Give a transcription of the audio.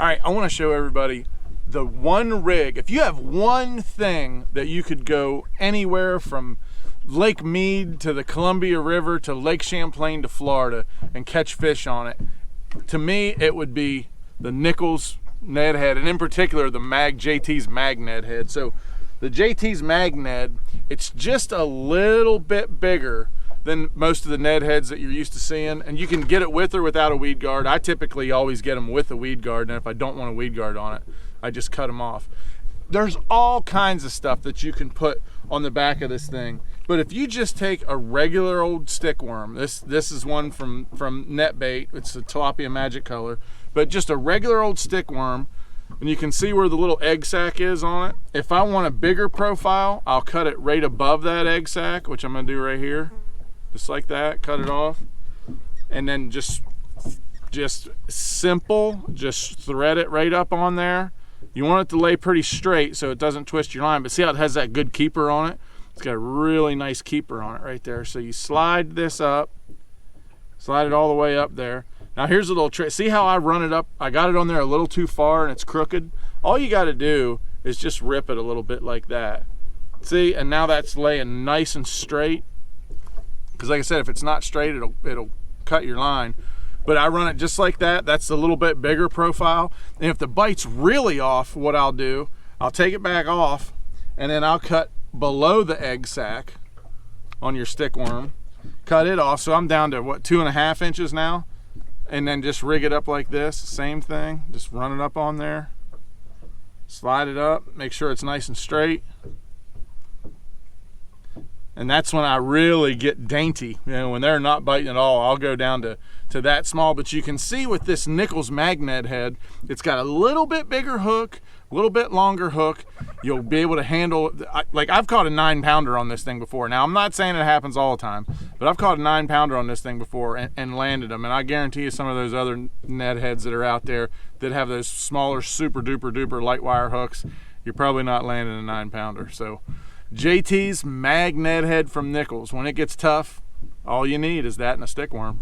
All right, I want to show everybody the one rig. If you have one thing that you could go anywhere from Lake Mead to the Columbia River to Lake Champlain to Florida and catch fish on it, to me it would be the Nichols Ned head, and in particular the JT's Mag Ned head. So the JT's Mag Ned, it's just a little bit bigger than most of the Ned heads that you're used to seeing, and you can get it with or without a weed guard. I typically always get them with a weed guard, and if I don't want a weed guard on it, I just cut them off. There's all kinds of stuff that you can put on the back of this thing, but if you just take a regular old stick worm, this is one from NetBait, it's a tilapia magic color, but just a regular old stick worm, and you can see where the little egg sac is on it. If I want a bigger profile, I'll cut it right above that egg sac, which I'm gonna do right here. Just like that, cut it off, and then just simple, just thread it right up on there. You want it to lay pretty straight so it doesn't twist your line, but see how it has that good keeper on it? It's got a really nice keeper on it right there. So you slide this up, slide it all the way up there. Now here's a little trick. See how I run it up? I got it on there a little too far and it's crooked. All you got to do is just rip it a little bit like that. See, and now that's laying nice and straight. Because like I said, if it's not straight, it'll cut your line. But I run it just like that. That's a little bit bigger profile. And if the bite's really off, what I'll do, I'll take it back off, and then I'll cut below the egg sac on your stick worm. Cut it off, so I'm down to what, 2.5 inches now? And then just rig it up like this, same thing. Just run it up on there. Slide it up, make sure it's nice and straight. And that's when I really get dainty. You know, when they're not biting at all, I'll go down to that small. But you can see with this Nichols Mag Ned head, it's got a little bit bigger hook, a little bit longer hook. You'll be able to handle, like I've caught a 9-pounder on this thing before. Now, I'm not saying it happens all the time, but I've caught a 9-pounder on this thing before and landed them. And I guarantee you some of those other Ned heads that are out there that have those smaller, super duper duper light wire hooks, you're probably not landing a 9-pounder. So JT's Mag Ned head from Nichols. When it gets tough, all you need is that and a stick worm.